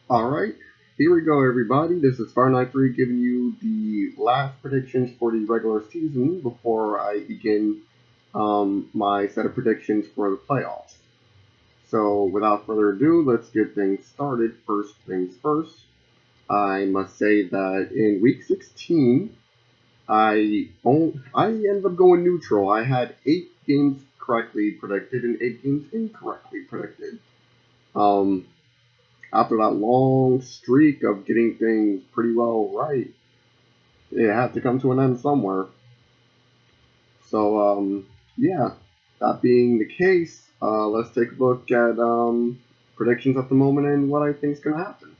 Alright, here we go, everybody. This is Fireknight 3 giving you the last predictions for the regular season before I begin my set of predictions for the playoffs. So, without further ado, let's get things started. First things first, I must say that in week 16, I ended up going neutral. I had 8 games correctly predicted and 8 games incorrectly predicted. Um, After that long streak of getting things pretty well right, it had to come to an end somewhere. So, yeah, that being the case, let's take a look at predictions at the moment and what I think is going to happen.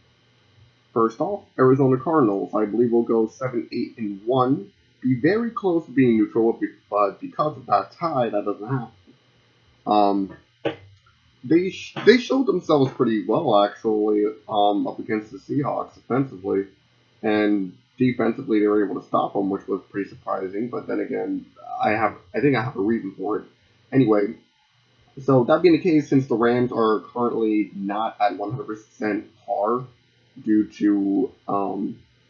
First off, Arizona Cardinals, I believe will go 7-8-1, be very close to being neutral, but because of that tie, that doesn't happen. Um, they showed themselves pretty well actually up against the Seahawks offensively, and defensively they were able to stop them, which was pretty surprising. But then again, I think I have a reason for it. Anyway, so that being the case, since the Rams are currently not at 100% par due to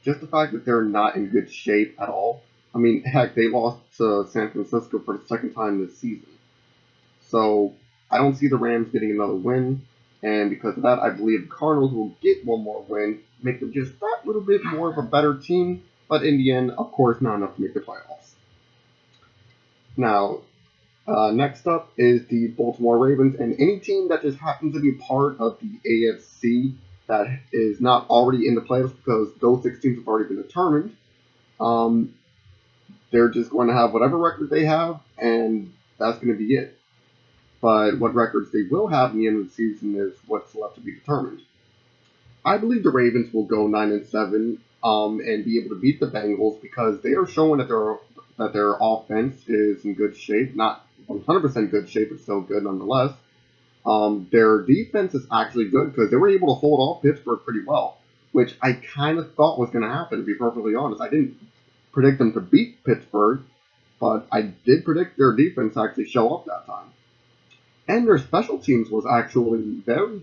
just the fact that they're not in good shape at all. I mean, heck, they lost to San Francisco for the second time this season. So I don't see the Rams getting another win, and because of that, I believe the Cardinals will get one more win, make them just that little bit more of a better team. But in the end, of course, not enough to make the playoffs. Now, next up is the Baltimore Ravens, and any team that just happens to be part of the AFC that is not already in the playoffs because those 6 teams have already been determined. Um, they're just going to have whatever record they have, and that's going to be it. But what records they will have in the end of the season is what's left to be determined. I believe the Ravens will go 9-7 and be able to beat the Bengals because they are showing that their offense is in good shape, not 100% good shape, but still good nonetheless. Their defense is actually good because they were able to hold off Pittsburgh pretty well, which I kind of thought was going to happen. To be perfectly honest, I didn't predict them to beat Pittsburgh, but I did predict their defense to actually show up that time. And their special teams was actually very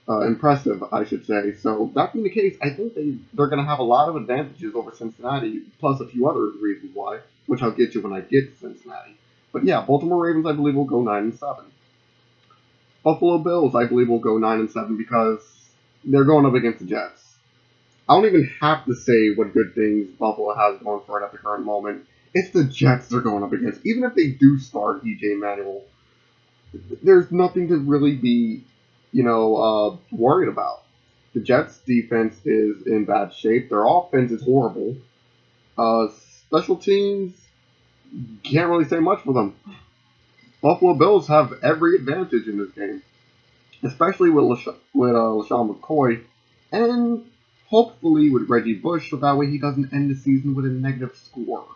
impressive, I should say. So that being the case, I think they're going to have a lot of advantages over Cincinnati, plus a few other reasons why, which I'll get to when I get to Cincinnati. But yeah, Baltimore Ravens, I believe, will go 9-7. Buffalo Bills, I believe, will go 9-7 because they're going up against the Jets. I don't even have to say what good things Buffalo has going for it at the current moment. It's the Jets they're going up against. Even if they do start EJ Manuel, there's nothing to really be, worried about. The Jets' defense is in bad shape. Their offense is horrible. Special teams can't really say much for them. Buffalo Bills have every advantage in this game, especially with LaShawn McCoy, and hopefully with Reggie Bush, so that way he doesn't end the season with a negative score.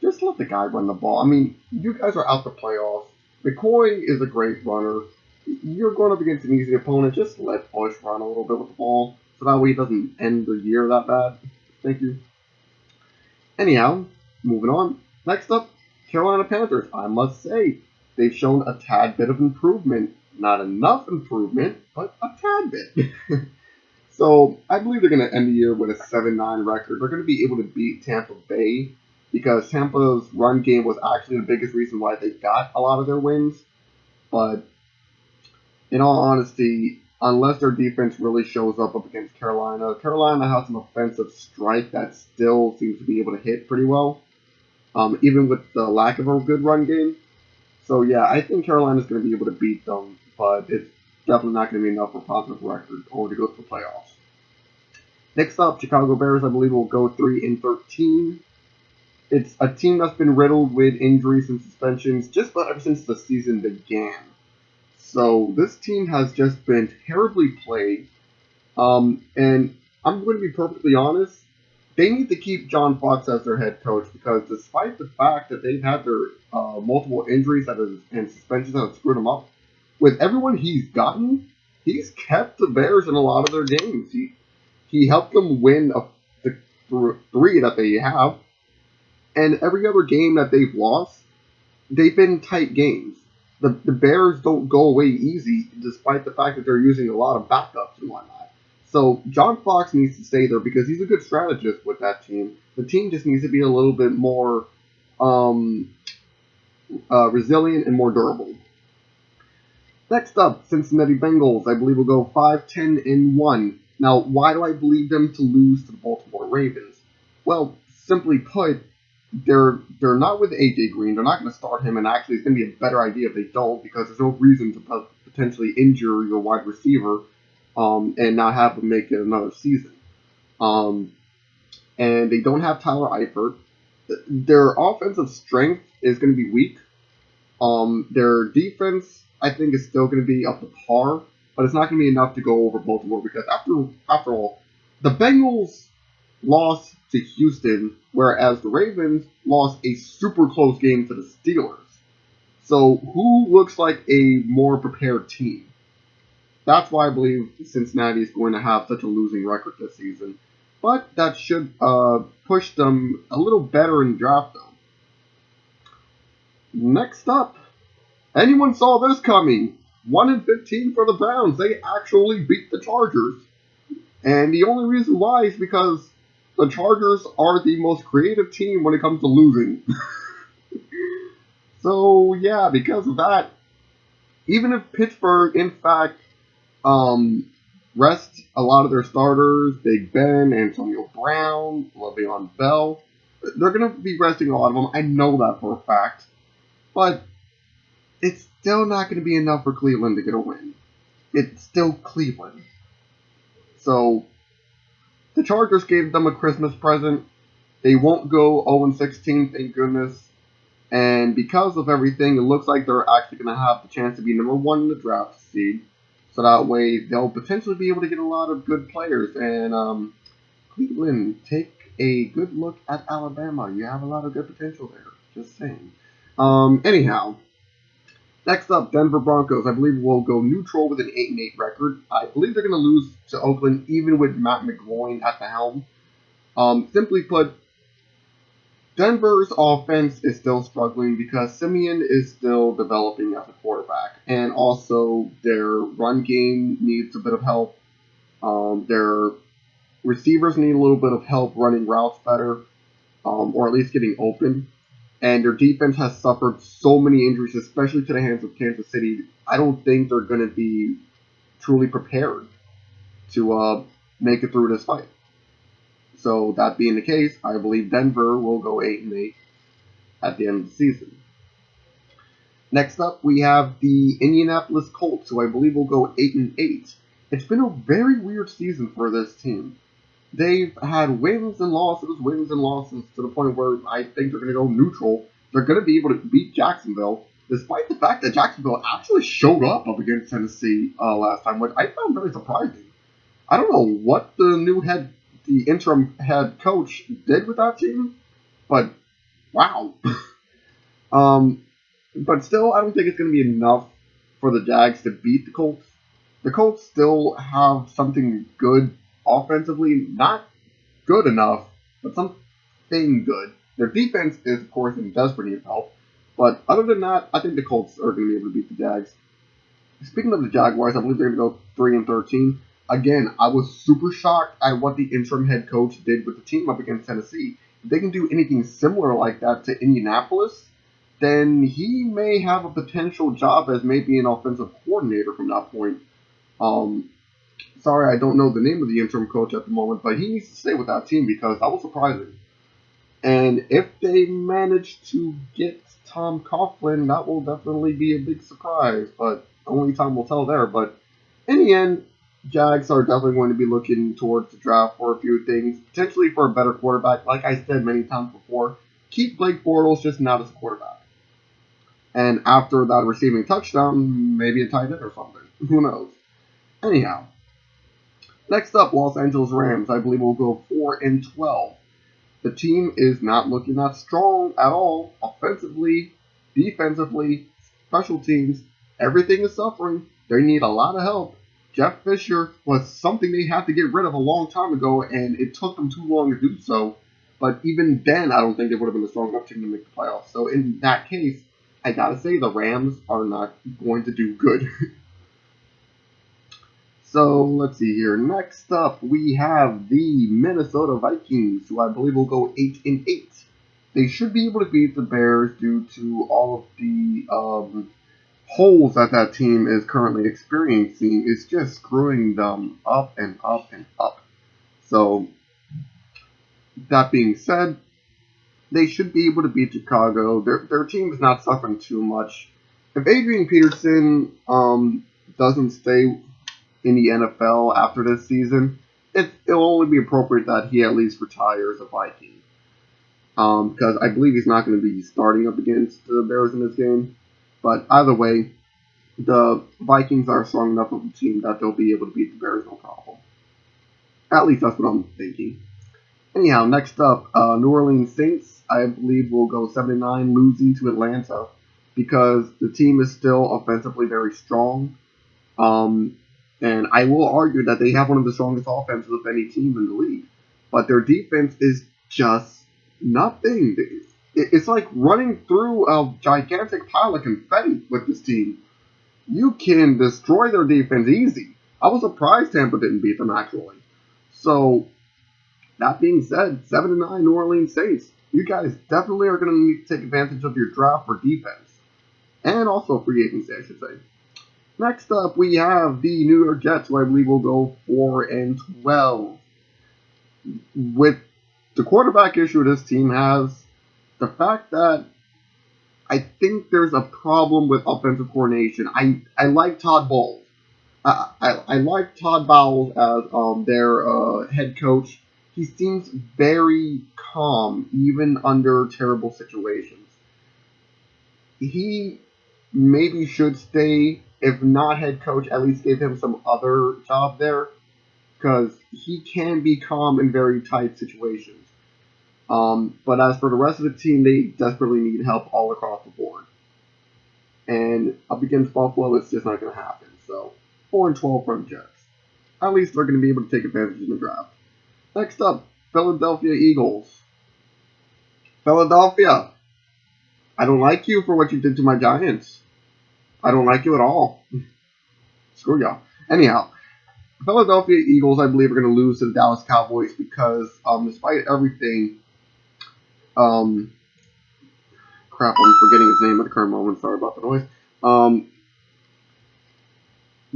Just let the guy run the ball. I mean, you guys are out the playoffs. McCoy is a great runner. You're going up against an easy opponent. Just let Bush run a little bit with the ball, so that way he doesn't end the year that bad. Thank you. Anyhow, moving on. Next up, Carolina Panthers. I must say, they've shown a tad bit of improvement. Not enough improvement, but a tad bit. So I believe they're going to end the year with a 7-9 record. They're going to be able to beat Tampa Bay because Tampa's run game was actually the biggest reason why they got a lot of their wins. But in all honesty, unless their defense really shows up against Carolina, Carolina has an offensive strike that still seems to be able to hit pretty well, even with the lack of a good run game. So yeah, I think Carolina's going to be able to beat them, but it's definitely not going to be enough for a positive record or to go to the playoffs. Next up, Chicago Bears, I believe, will go 3-13. It's a team that's been riddled with injuries and suspensions just about ever since the season began. So this team has just been terribly played. And I'm going to be perfectly honest, they need to keep John Fox as their head coach because despite the fact that they've had their multiple injuries and suspensions that have screwed them up, with everyone he's gotten, he's kept the Bears in a lot of their games. He helped them win the three that they have, and every other game that they've lost, they've been tight games. the Bears don't go away easy, despite the fact that they're using a lot of backups and whatnot. So John Fox needs to stay there because he's a good strategist with that team. The team just needs to be a little bit more um, resilient and more durable. Next up, Cincinnati Bengals. I believe will go 5-10-1. Now, why do I believe them to lose to the Baltimore Ravens? Well, simply put, they're not with AJ Green. They're not going to start him, and actually, it's going to be a better idea if they don't because there's no reason to potentially injure your wide receiver and not have him make it another season. Um, and they don't have Tyler Eifert. Their offensive strength is going to be weak. Their defense, I think, is still going to be up to par, but it's not going to be enough to go over Baltimore because after all, the Bengals lost to Houston, whereas the Ravens lost a super close game to the Steelers. So who looks like a more prepared team? That's why I believe Cincinnati is going to have such a losing record this season. But that should push them a little better in the draft, though. Next up, anyone saw this coming? 1-15 for the Browns. They actually beat the Chargers. And the only reason why is because the Chargers are the most creative team when it comes to losing. So, yeah, because of that, even if Pittsburgh, in fact, rest a lot of their starters, Big Ben, Antonio Brown, Le'Veon Bell, they're going to be resting a lot of them. I know that for a fact. But it's still not going to be enough for Cleveland to get a win. It's still Cleveland. So, the Chargers gave them a Christmas present. They won't go 0-16, thank goodness. And because of everything, it looks like they're actually going to have the chance to be number one in the draft seed. So that way, they'll potentially be able to get a lot of good players. And Cleveland, take a good look at Alabama. You have a lot of good potential there. Just saying. Anyhow, next up, Denver Broncos. I believe will go neutral with an 8-8 record. I believe they're going to lose to Oakland even with Matt McGloin at the helm. Simply put, Denver's offense is still struggling because Simeon is still developing as a quarterback. And also, their run game needs a bit of help. Their receivers need a little bit of help running routes better, or at least getting open. And their defense has suffered so many injuries, especially to the hands of Kansas City. I don't think they're going to be truly prepared to make it through this fight. So that being the case, I believe Denver will go 8-8 at the end of the season. Next up, we have the Indianapolis Colts, who I believe will go 8-8. It's been a very weird season for this team. They've had wins and losses to the point where I think they're going to go neutral. They're going to be able to beat Jacksonville, despite the fact that Jacksonville actually showed up against Tennessee last time, which I found very surprising. I don't know what the interim head coach did with that team, but wow. But still, I don't think it's going to be enough for the Jags to beat the Colts. The Colts still have something good offensively, not good enough, but something good. Their defense is, of course, in desperate need of help. But other than that, I think the Colts are going to be able to beat the Jags. Speaking of the Jaguars, I believe they're going to go 3-13. Again, I was super shocked at what the interim head coach did with the team up against Tennessee. If they can do anything similar like that to Indianapolis, then he may have a potential job as maybe an offensive coordinator from that point. Sorry, I don't know the name of the interim coach at the moment, but he needs to stay with that team because that was surprising. And if they manage to get Tom Coughlin, that will definitely be a big surprise, but only time will tell there. But in the end, Jags are definitely going to be looking towards the draft for a few things, potentially for a better quarterback. Like I said many times before, keep Blake Bortles just not as a quarterback. And after that receiving touchdown, maybe a tight end or something. Who knows? Anyhow, next up, Los Angeles Rams. I believe will go 4-12. The team is not looking that strong at all. Offensively, defensively, special teams, everything is suffering. They need a lot of help. Jeff Fisher was something they had to get rid of a long time ago, and it took them too long to do so. But even then, I don't think they would have been a strong enough team to make the playoffs. So in that case, I gotta say the Rams are not going to do good. So let's see here. Next up, we have the Minnesota Vikings, who I believe will go 8-8. They should be able to beat the Bears due to all of the holes that team is currently experiencing. It's just screwing them up and up and up. So that being said, they should be able to beat Chicago. Their team is not suffering too much. If Adrian Peterson doesn't stay in the NFL after this season, it'll only be appropriate that he at least retires a Viking. Because I believe he's not going to be starting up against the Bears in this game. But either way, the Vikings are strong enough of a team that they'll be able to beat the Bears no problem. At least that's what I'm thinking. Anyhow, next up, New Orleans Saints, I believe, will go 7-9, losing to Atlanta because the team is still offensively very strong. And I will argue that they have one of the strongest offenses of any team in the league. But their defense is just nothing. It's like running through a gigantic pile of confetti with this team. You can destroy their defense easy. I was surprised Tampa didn't beat them, actually. So, that being said, 7-9 New Orleans Saints. You guys definitely are going to need to take advantage of your draft for defense. And also free agency, I should say. Next up, we have the New York Jets, who I believe will go 4-12. With the quarterback issue this team has, the fact that I think there's a problem with offensive coordination. I like Todd Bowles. I like Todd Bowles as their head coach. He seems very calm, even under terrible situations. He maybe should stay, if not head coach, at least give him some other job there, because he can be calm in very tight situations. But as for the rest of the team, they desperately need help all across the board. And up against Buffalo, it's just not going to happen. So 4-12 for the Jets. At least they're going to be able to take advantage in the draft. Next up, Philadelphia Eagles. Philadelphia, I don't like you for what you did to my Giants. I don't like you at all. Screw y'all. Anyhow, Philadelphia Eagles, I believe, are going to lose to the Dallas Cowboys because, despite everything, crap, I'm forgetting his name at the current moment. Sorry about the noise.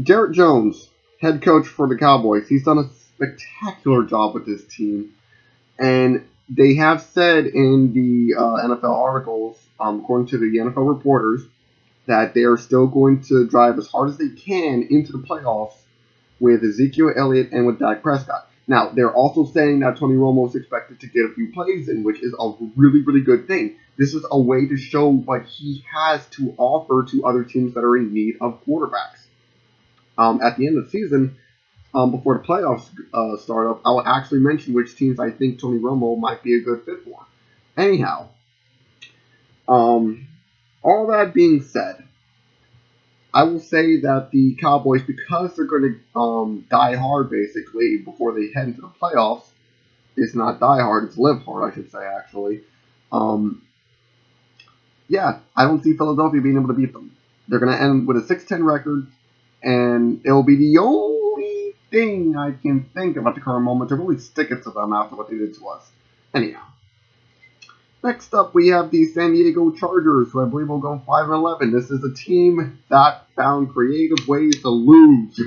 Jarrett Jones, head coach for the Cowboys, he's done a spectacular job with this team. And they have said in the NFL articles, according to the NFL reporters, that they are still going to drive as hard as they can into the playoffs with Ezekiel Elliott and with Dak Prescott. Now, they're also saying that Tony Romo is expected to get a few plays in, which is a really, really good thing. This is a way to show what he has to offer to other teams that are in need of quarterbacks. At the end of the season, before the playoffs start up, I will actually mention which teams I think Tony Romo might be a good fit for. Anyhow, all that being said, I will say that the Cowboys, because they're going to die hard basically before they head into the playoffs, it's not die hard, it's live hard, I should say, actually. Yeah, I don't see Philadelphia being able to beat them. They're going to end with a 6-10 record, and it will be the only thing I can think of at the current moment to really stick it to them after what they did to us. Anyhow. Next up, we have the San Diego Chargers, who I believe will go 5-11. This is a team that found creative ways to lose.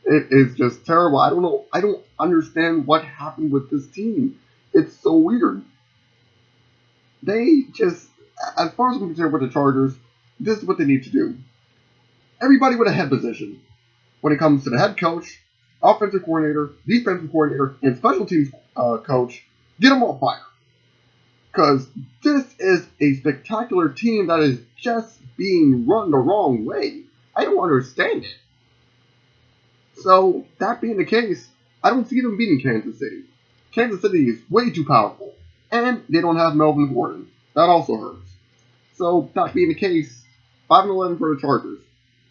It is just terrible. I don't know. I don't understand what happened with this team. It's so weird. They just, as far as I'm concerned with the Chargers, this is what they need to do. Everybody with a head position. When it comes to the head coach, offensive coordinator, defensive coordinator, and special teams coach, get them on fire. Because this is a spectacular team that is just being run the wrong way. I don't understand it. So, that being the case, I don't see them beating Kansas City. Kansas City is way too powerful. And they don't have Melvin Gordon. That also hurts. So, that being the case, 5-11 for the Chargers.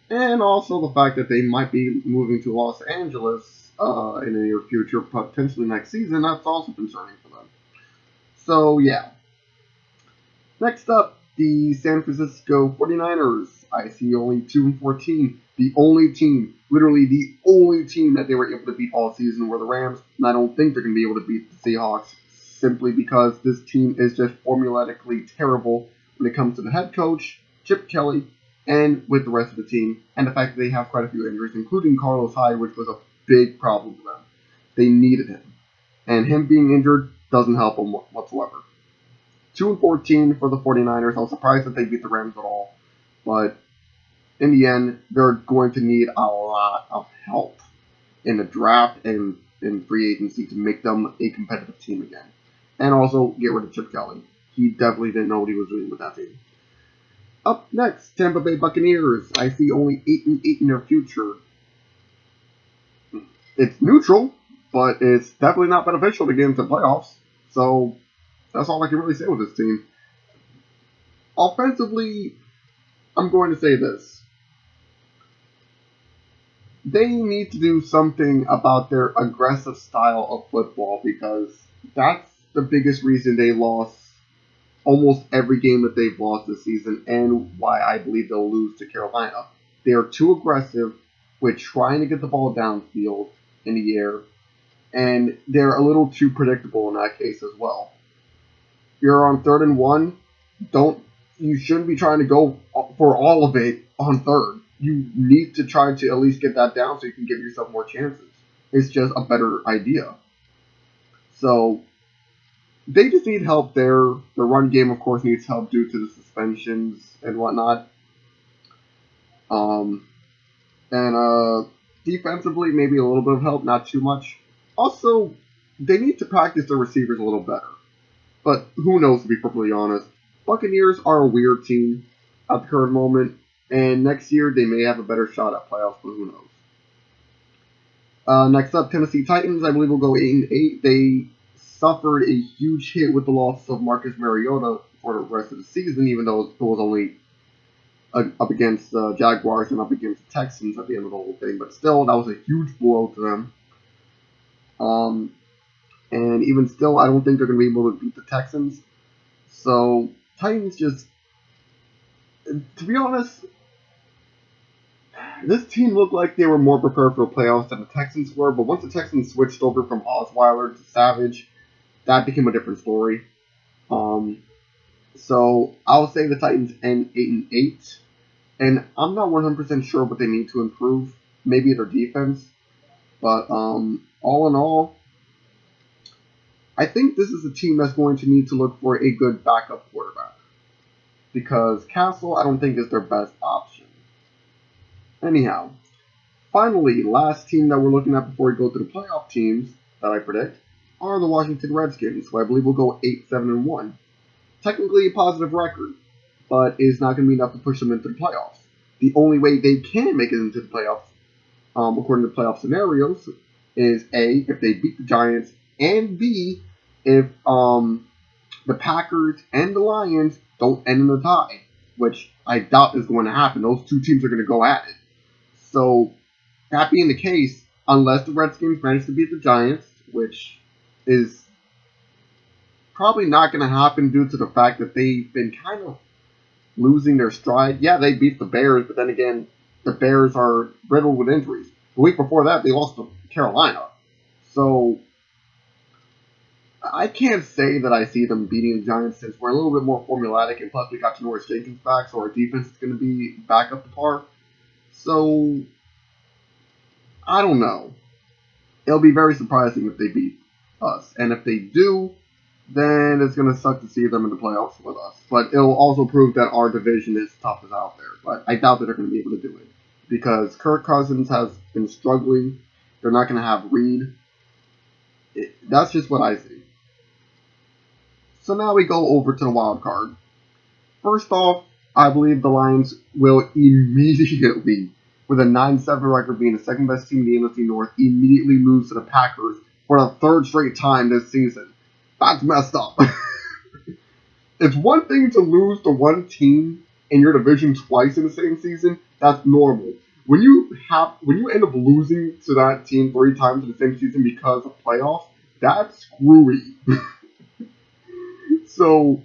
And also the fact that they might be moving to Los Angeles in the near future, potentially next season, that's also concerning for them. So, yeah. Next up, The San Francisco 49ers, I see only 2-14. The only team, literally the only team that they were able to beat all season were the Rams, and I don't think they're going to be able to beat the Seahawks simply because this team is just formulatically terrible when it comes to the head coach, Chip Kelly, and with the rest of the team, and the fact that they have quite a few injuries, including Carlos Hyde, which was a big problem for them. They needed him, and him being injured doesn't help them whatsoever. 2-14 for the 49ers. I was surprised that they beat the Rams at all, but in the end, they're going to need a lot of help in the draft and in free agency to make them a competitive team again. And also get rid of Chip Kelly. He definitely didn't know what he was doing with that team. Up next, Tampa Bay Buccaneers. I see only 8-8 in their future. It's neutral, but it's definitely not beneficial to get into playoffs. So that's all I can really say with this team. Offensively, I'm going to say this. They need to do something about their aggressive style of football because that's the biggest reason they lost almost every game that they've lost this season and why I believe they'll lose to Carolina. They are too aggressive with trying to get the ball downfield in the air, and they're a little too predictable in that case as well. You're on 3rd and 1. You shouldn't be trying to go for all of it on 3rd. You need to try to at least get that down so you can give yourself more chances. It's just a better idea. So they just need help there. The run game, of course, needs help due to the suspensions and whatnot. Defensively, maybe a little bit of help, not too much. Also, they need to practice their receivers a little better. But who knows, to be perfectly honest. Buccaneers are a weird team at the current moment, and next year they may have a better shot at playoffs, but who knows. Next up, Tennessee Titans, I believe will go 8-8. They suffered a huge hit with the loss of Marcus Mariota for the rest of the season, even though it was only up against the Jaguars and up against the Texans at the end of the whole thing. But still, that was a huge blow to them. And even still, I don't think they're going to be able to beat the Texans. So, Titans just, to be honest, this team looked like they were more prepared for the playoffs than the Texans were. But once the Texans switched over from Osweiler to Savage, that became a different story. So, I'll say the Titans end 8-8. And I'm not 100% sure what they need to improve. Maybe their defense. But all in all, I think this is a team that's going to need to look for a good backup quarterback. Because Castle, I don't think, is their best option. Anyhow, finally, last team that we're looking at before we go to the playoff teams that I predict are the Washington Redskins, who I believe will go 8-7-1. Technically a positive record, but is not going to be enough to push them into the playoffs. The only way they can make it into the playoffs, according to playoff scenarios, is A, if they beat the Giants, and B, if the Packers and the Lions don't end in a tie, which I doubt is going to happen. Those two teams are going to go at it. So, that being the case, unless the Redskins manage to beat the Giants, which is probably not going to happen due to the fact that they've been kind of losing their stride. Yeah, they beat the Bears, but then again, the Bears are riddled with injuries. The week before that, they lost to Carolina. So, I can't say that I see them beating the Giants since we're a little bit more formulatic, and plus we got Janoris Jenkins back, so our defense is going to be back up to par. So, I don't know. It'll be very surprising if they beat us. And if they do, then it's going to suck to see them in the playoffs with us. But it'll also prove that our division is tough as out there. But I doubt that they're going to be able to do it. Because Kirk Cousins has been struggling. They're not going to have Reed. That's just what I see. So now we go over to the wild card. First off, I believe the Lions will immediately, with a 9-7 record being the second best team in the NFC North, immediately lose to the Packers for the third straight time this season. That's messed up. It's one thing to lose to one team in your division twice in the same season. That's normal. When you end up losing to that team 3 times in the same season because of playoffs, that's screwy. So,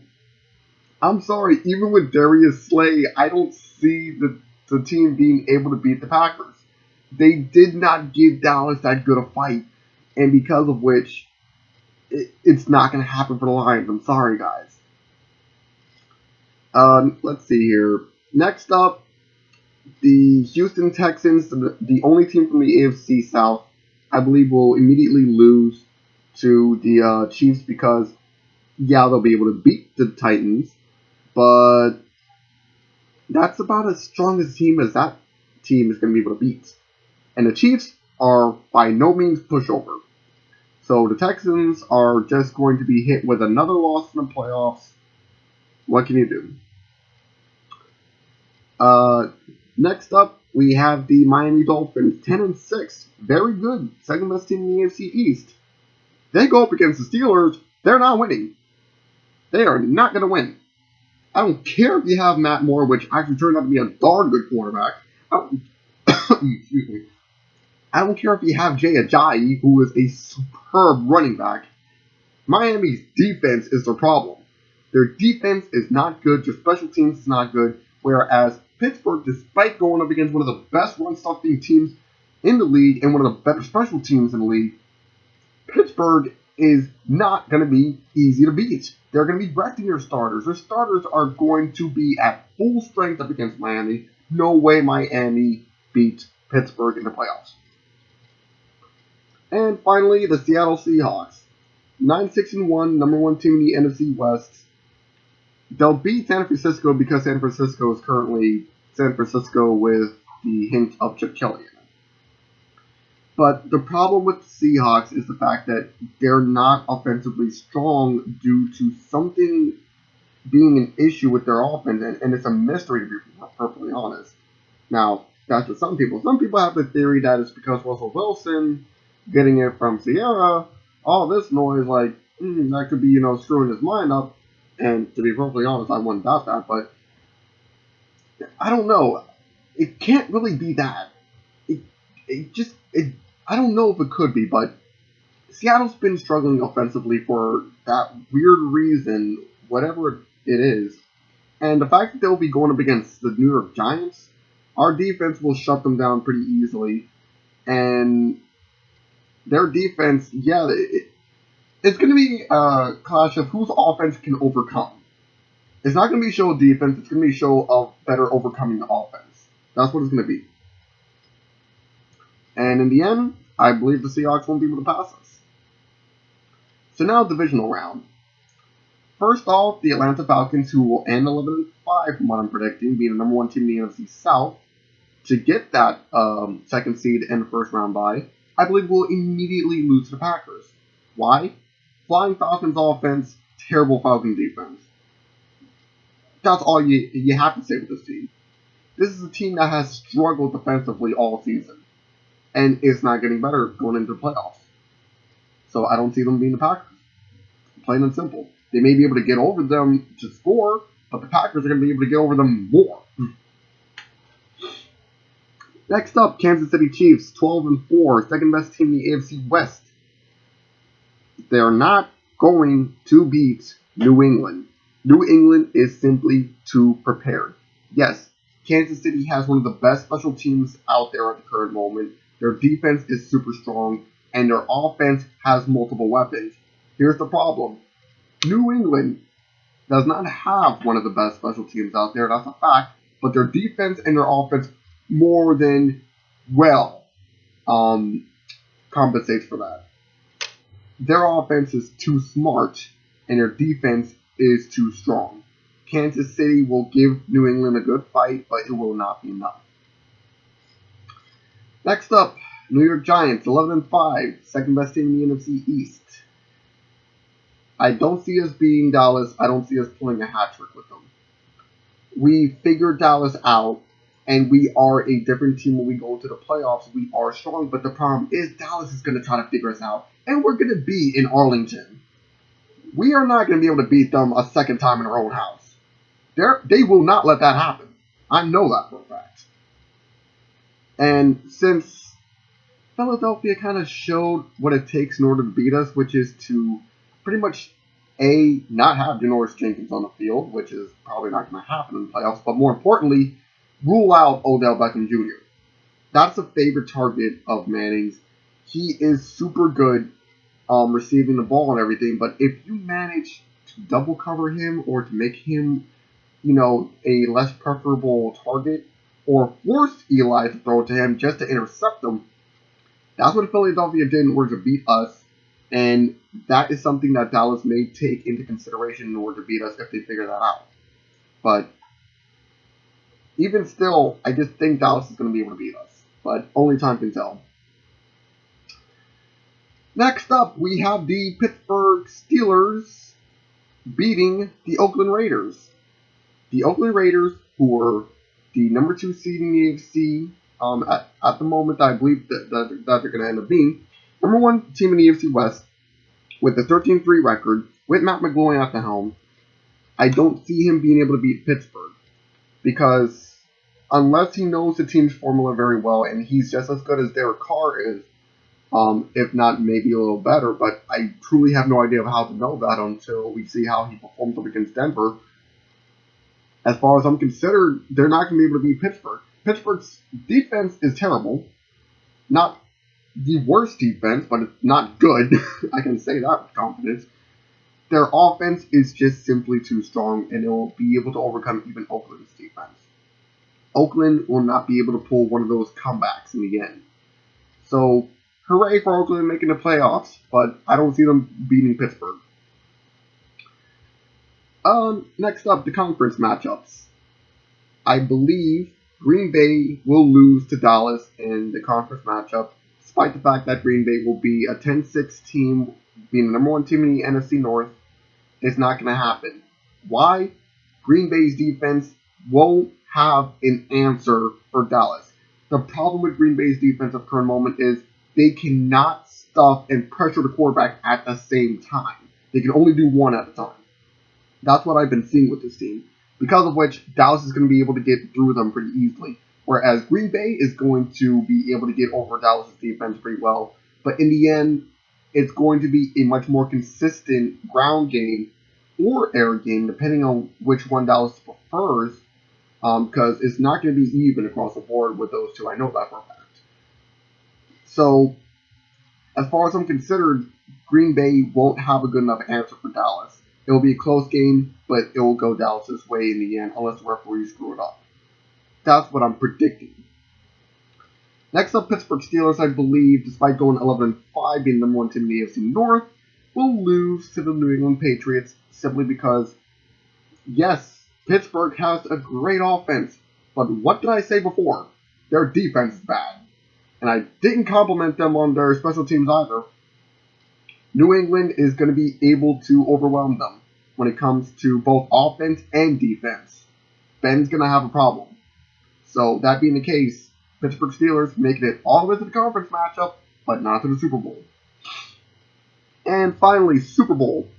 I'm sorry, even with Darius Slay, I don't see the team being able to beat the Packers. They did not give Dallas that good a fight, and because of which, it's not going to happen for the Lions. I'm sorry, guys. Let's see here. Next up, the Houston Texans, the only team from the AFC South, I believe will immediately lose to the Chiefs because, yeah, they'll be able to beat the Titans, but that's about as strong a team as that team is going to be able to beat. And the Chiefs are by no means pushover. So the Texans are just going to be hit with another loss in the playoffs. What can you do? Next up, we have the Miami Dolphins, 10-6. Very good. Second best team in the AFC East. They go up against the Steelers. They're not winning. They are not going to win. I don't care if you have Matt Moore, which actually turned out to be a darn good quarterback. Excuse me. I don't care if you have Jay Ajayi, who is a superb running back. Miami's defense is their problem. Their defense is not good. Their special teams is not good. Whereas Pittsburgh, despite going up against one of the best run-stuffing teams in the league and one of the better special teams in the league, Pittsburgh is not going to be easy to beat. They're going to be resting their starters. Their starters are going to be at full strength up against Miami. No way Miami beat Pittsburgh in the playoffs. And finally, the Seattle Seahawks. 9-6-1, number one team in the NFC West. They'll beat San Francisco because San Francisco is currently San Francisco with the hint of Chip Kelly in it. But the problem with the Seahawks is the fact that they're not offensively strong due to something being an issue with their offense, and it's a mystery to be perfectly honest. Now, that's what some people. Some people have the theory that it's because Russell Wilson getting it from Sierra, all this noise, like, that could be, screwing his mind up. And to be perfectly honest, I wouldn't doubt that, but I don't know. It can't really be that. I don't know if it could be, but Seattle's been struggling offensively for that weird reason, whatever it is. And the fact that they'll be going up against the New York Giants, our defense will shut them down pretty easily. And their defense, yeah, it's going to be a clash of whose offense can overcome. It's not going to be a show of defense. It's going to be a show of better overcoming the offense. That's what it's going to be. And in the end, I believe the Seahawks won't be able to pass us. So now, divisional round. First off, the Atlanta Falcons, who will end 11-5 from what I'm predicting, being the number one team in the NFC South, to get that second seed and first round bye, I believe will immediately lose to the Packers. Why? Flying Falcons offense, terrible Falcon defense. That's all you have to say with this team. This is a team that has struggled defensively all season. And it's not getting better going into the playoffs. So I don't see them being the Packers. Plain and simple. They may be able to get over them to score, but the Packers are going to be able to get over them more. Next up, Kansas City Chiefs, 12-4, second best team in the AFC West. They're not going to beat New England. New England is simply too prepared. Yes, Kansas City has one of the best special teams out there at the current moment. Their defense is super strong, and their offense has multiple weapons. Here's the problem. New England does not have one of the best special teams out there, that's a fact, but their defense and their offense more than well compensates for that. Their offense is too smart, and their defense is too strong. Kansas City will give New England a good fight, but it will not be enough. Next up, New York Giants, 11-5, second best team in the NFC East. I don't see us beating Dallas. I don't see us pulling a hat trick with them. We figured Dallas out, and we are a different team when we go into the playoffs. We are strong, but the problem is Dallas is going to try to figure us out, and we're going to be in Arlington. We are not going to be able to beat them a second time in our own house. They will not let that happen. I know that for a fact. And since Philadelphia kind of showed what it takes in order to beat us, which is to pretty much not have Janoris Jenkins on the field, which is probably not going to happen in the playoffs, but more importantly, rule out Odell Beckham Jr. That's a favorite target of Manning's. He is super good receiving the ball and everything, but if you manage to double cover him or to make him, a less preferable target, or force Eli to throw it to him just to intercept him, that's what Philadelphia did in order to beat us. And that is something that Dallas may take into consideration in order to beat us if they figure that out. But even still, I just think Dallas is going to be able to beat us. But only time can tell. Next up, we have the Pittsburgh Steelers beating the Oakland Raiders. The Oakland Raiders, who were the number 2 seed in the AFC at the moment, I believe that they're going to end up being number 1 team in the AFC West with a 13-3 record with Matt McGloin at the helm. I don't see him being able to beat Pittsburgh because unless he knows the team's formula very well and he's just as good as Derek Carr is, if not maybe a little better, but I truly have no idea of how to know that until we see how he performs up against Denver. As far as I'm concerned, they're not going to be able to beat Pittsburgh. Pittsburgh's defense is terrible. Not the worst defense, but it's not good. I can say that with confidence. Their offense is just simply too strong, and it will be able to overcome even Oakland's defense. Oakland will not be able to pull one of those comebacks in the end. So, hooray for Oakland making the playoffs, but I don't see them beating Pittsburgh. Next up, the conference matchups. I believe Green Bay will lose to Dallas in the conference matchup, despite the fact that Green Bay will be a 10-6 team, being the number 1 team in the NFC North. It's not going to happen. Why? Green Bay's defense won't have an answer for Dallas. The problem with Green Bay's defense at the current moment is they cannot stuff and pressure the quarterback at the same time. They can only do one at a time. That's what I've been seeing with this team, because of which Dallas is going to be able to get through them pretty easily, whereas Green Bay is going to be able to get over Dallas' defense pretty well. But in the end, it's going to be a much more consistent ground game or air game, depending on which one Dallas prefers, because it's not going to be even across the board with those two. I know that for a fact. So, as far as I'm considered, Green Bay won't have a good enough answer for Dallas. It will be a close game, but it will go Dallas' way in the end, unless the referees screw it up. That's what I'm predicting. Next up, Pittsburgh Steelers, I believe, despite going 11-5, being the number 1 team in the AFC North, will lose to the New England Patriots simply because, yes, Pittsburgh has a great offense, but what did I say before? Their defense is bad. And I didn't compliment them on their special teams either. New England is going to be able to overwhelm them when it comes to both offense and defense. Ben's going to have a problem. So, that being the case, Pittsburgh Steelers making it all the way to the conference matchup, but not to the Super Bowl. And finally, Super Bowl.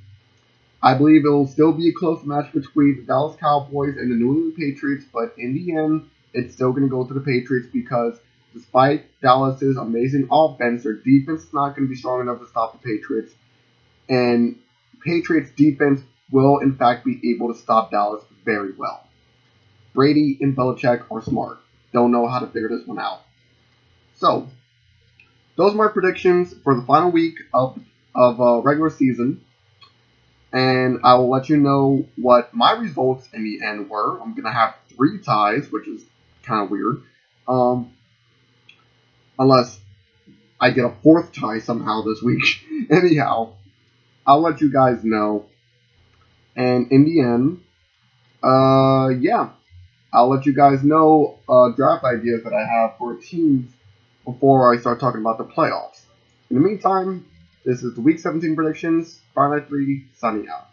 I believe it will still be a close match between the Dallas Cowboys and the New England Patriots, but in the end, it's still going to go to the Patriots because despite Dallas' amazing offense, their defense is not going to be strong enough to stop the Patriots. And Patriots' defense will, in fact, be able to stop Dallas very well. Brady and Belichick are smart. Don't know how to figure this one out. So, those are my predictions for the final week of regular season. And I will let you know what my results in the end were. I'm going to have 3 ties, which is kind of weird. Unless I get a 4th tie somehow this week. Anyhow, I'll let you guys know. And in the end, yeah, I'll let you guys know draft ideas that I have for teams before I start talking about the playoffs. In the meantime, this is the Week 17 predictions. Fireknight 3 signing out.